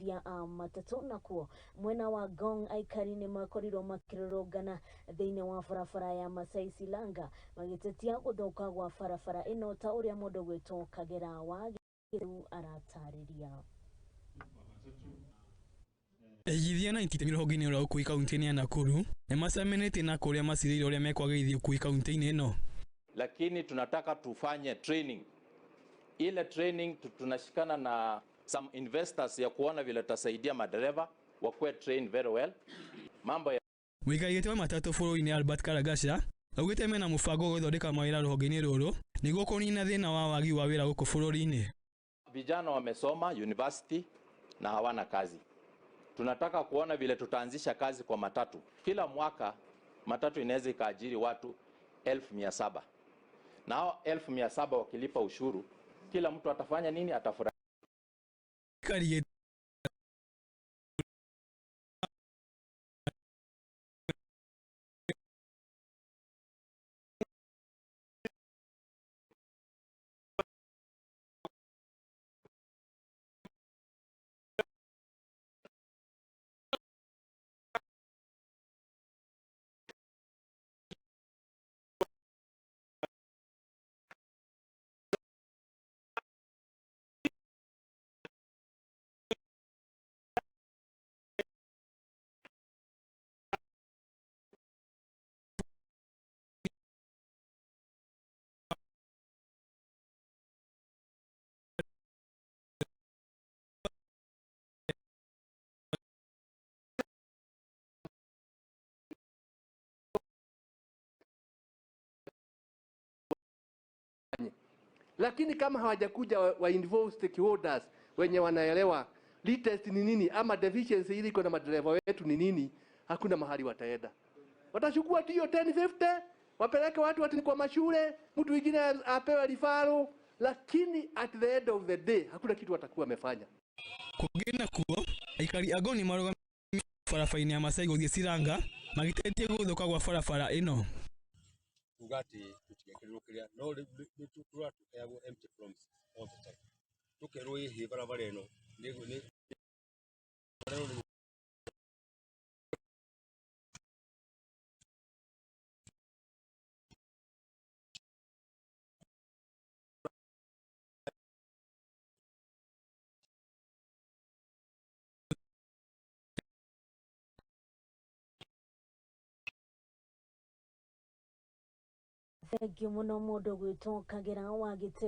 atwarithia a matatu nakuo mwena wa Ngong aikari ni makorirwo makirorongana thiini wa barabara ya Masai Silanga magitetia guthuka gwa barabara ino ta uria mundu gwitwo Kagera wa Giru aratariria. Igithia na itemi ruhonge-ini rwa ukui kaunti-ini ya Nakuru ni macamenetie na kuria macirĩire uria mekwagĩrithia ukui kaunti-ini ino. Lakini tunataka tufanye training. Ile training tunashikana na some investors ya kuona vile tasaidia madereva wakuwe trained very well. Mambo ya Uigiririku wa matatu bururi-ini Albert Karagasha augite mena mubango gũthondeka mawĩra ruhonge-ini rũrũ niguo kũnina thĩna wa wagi wa wĩra gũkũ bũrũri-inĩ. Vijana wamesoma university na hawana kazi. Tunataka kuona vile tutaanzisha kazi kwa matatu. Kila mwaka matatu inaweza ikaajiri watu 1700. Na hao 1700 wakilipa ushuru, kila mtu atafanya nini? Atafurahi. Lakini kama hawajakuja wa involve stakeholders wenye wanaelewa retest ni nini ama deficiency ili iko na madereva wetu ni nini, hakuna mahali wataenda. Watachukua hiyo 1050 wapeleke watu kwa mashule, mtu mwingine apewe rifaro, lakini at the end of the day hakuna kitu watakuwa wamefanya. Kugena kuo aikari ago ni maroga barabara-ini ya Masai guthie Silanga magitetie guthuka gwa barabara ino. Ugati tutigekirukira no tutura tukayago empty promises all the time. Tukerwo hi barabara ino ni Thank you muno mundu gwitwo Kagera wa Giru.